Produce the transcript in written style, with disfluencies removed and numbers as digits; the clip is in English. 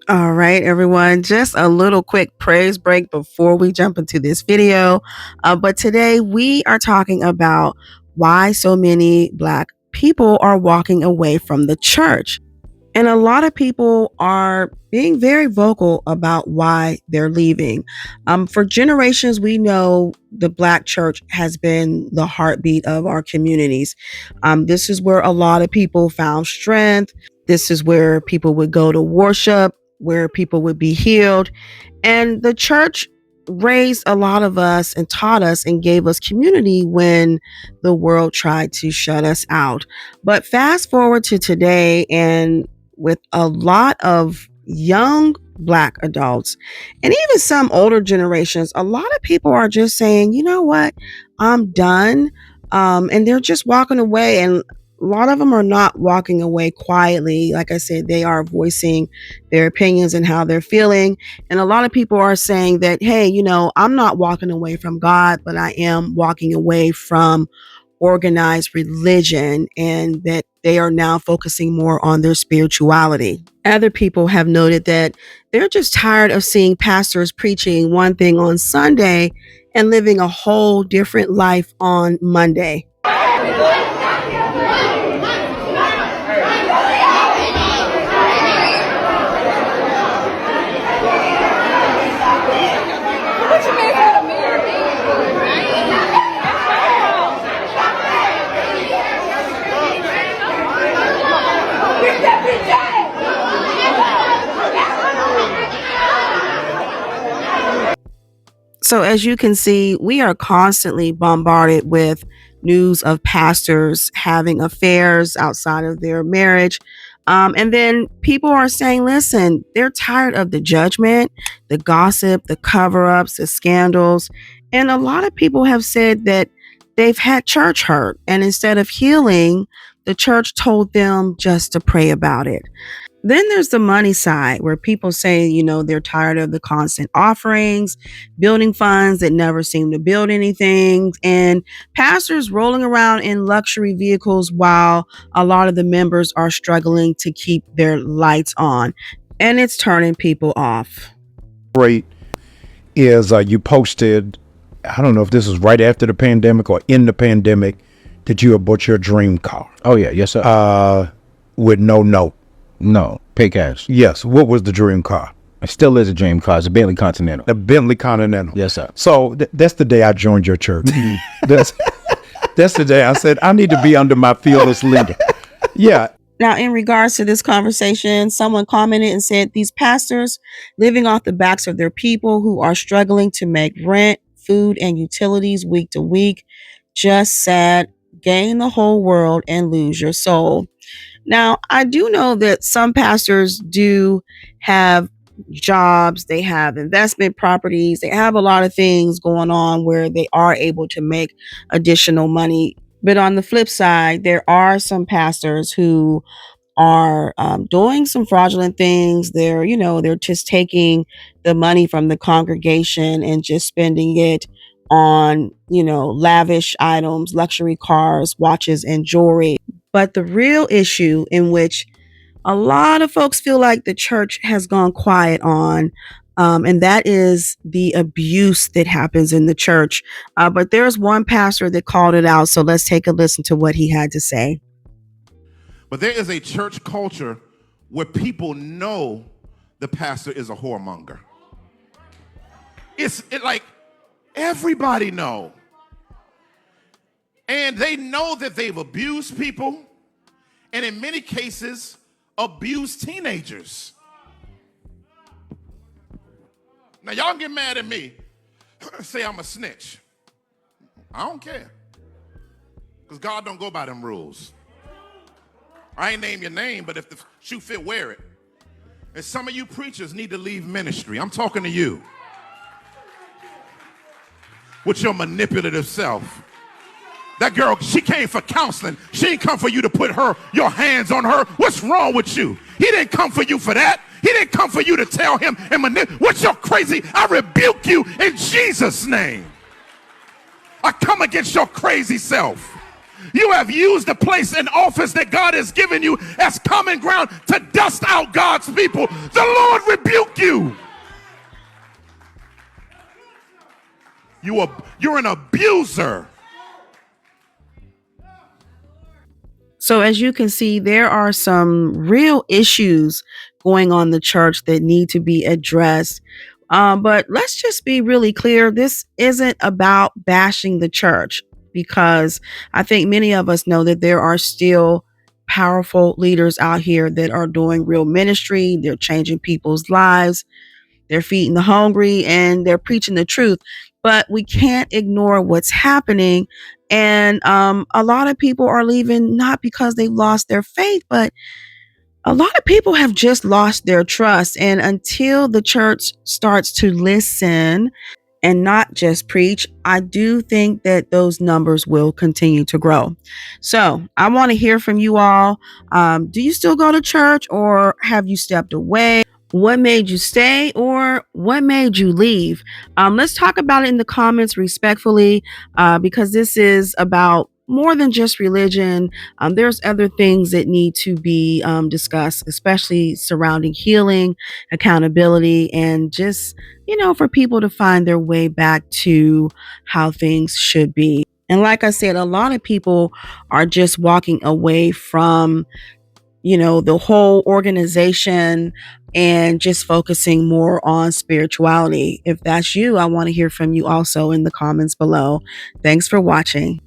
All right, everyone, just a little quick praise break before we jump into this video. But today we are talking about why so many Black people are walking away from the church. And a lot of people are being very vocal about why they're leaving. For generations, we know the Black church has been the heartbeat of our communities. This is where a lot of people found strength. This is where people would go to worship, where people would be healed. And the church raised a lot of us and taught us and gave us community when the world tried to shut us out. But fast forward to today, and with a lot of young Black adults and even some older generations, a lot of people are just saying, you know what, I'm done. And they're just walking away. And a lot of them are not walking away quietly. Like I said, they are voicing their opinions and how they're feeling. And a lot of people are saying that, hey, I'm not walking away from God, but I am walking away from organized religion, and that they are now focusing more on their spirituality. Other people have noted that they're just tired of seeing pastors preaching one thing on Sunday and living a whole different life on Monday. So, as you can see, we are constantly bombarded with news of pastors having affairs outside of their marriage. And then people are saying, listen, they're tired of the judgment, the gossip, the cover ups, the scandals. And a lot of people have said that they've had church hurt. And instead of healing, the church told them just to pray about it. Then there's the money side where people say, they're tired of the constant offerings, building funds that never seem to build anything, and pastors rolling around in luxury vehicles while a lot of the members are struggling to keep their lights on. And it's turning people off. Great is you posted, I don't know if this was right after the pandemic or in the pandemic, that you had bought your dream car. Oh, yeah. Yes, sir. With no note. No, pay cash. Yes. What was the dream car? It still is a dream car. It's a Bentley Continental. The Bentley Continental. Yes, sir. So that's the day I joined your church. that's the day I said, I need to be under my fearless leader. Yeah. Now, in regards to this conversation, someone commented and said, these pastors living off the backs of their people who are struggling to make rent, food, and utilities week to week. Just sad. Gain the whole world and lose your soul. Now, I do know that some pastors do have jobs, they have investment properties, they have a lot of things going on where they are able to make additional money. But on the flip side, there are some pastors who are doing some fraudulent things. They're just taking the money from the congregation and just spending it on, lavish items, luxury cars, watches, and jewelry. But the real issue in which a lot of folks feel like the church has gone quiet on, and that is the abuse that happens in the church. But there's one pastor that called it out. So let's take a listen to what he had to say. But there is a church culture where people know the pastor is a whoremonger. It's like everybody know. And they know that they've abused people, and in many cases, abused teenagers. Now, y'all get mad at me, say I'm a snitch. I don't care, because God don't go by them rules. I ain't name your name, but if the shoe fit, wear it. And some of you preachers need to leave ministry. I'm talking to you. With your manipulative self. That girl, she came for counseling. She didn't come for you to put your hands on her. What's wrong with you? He didn't come for you for that. He didn't come for you to tell him and manipulate. What's your crazy? I rebuke you in Jesus' name. I come against your crazy self. You have used the place and office that God has given you as common ground to dust out God's people. The Lord rebuke you. You're an abuser. So as you can see, there are some real issues going on in the church that need to be addressed. But let's just be really clear. This isn't about bashing the church, because I think many of us know that there are still powerful leaders out here that are doing real ministry. They're changing people's lives. They're feeding the hungry and they're preaching the truth. But we can't ignore what's happening. And a lot of people are leaving not because they've lost their faith, but a lot of people have just lost their trust. And until the church starts to listen and not just preach, I do think that those numbers will continue to grow. So I want to hear from you all. Do you still go to church, or have you stepped away? What made you stay, or what made you leave? Let's talk about it in the comments respectfully, because this is about more than just religion. There's other things that need to be discussed, especially surrounding healing, accountability, and just, for people to find their way back to how things should be. And like I said, a lot of people are just walking away from the whole organization and just focusing more on spirituality. If that's you, I want to hear from you also in the comments below. Thanks for watching.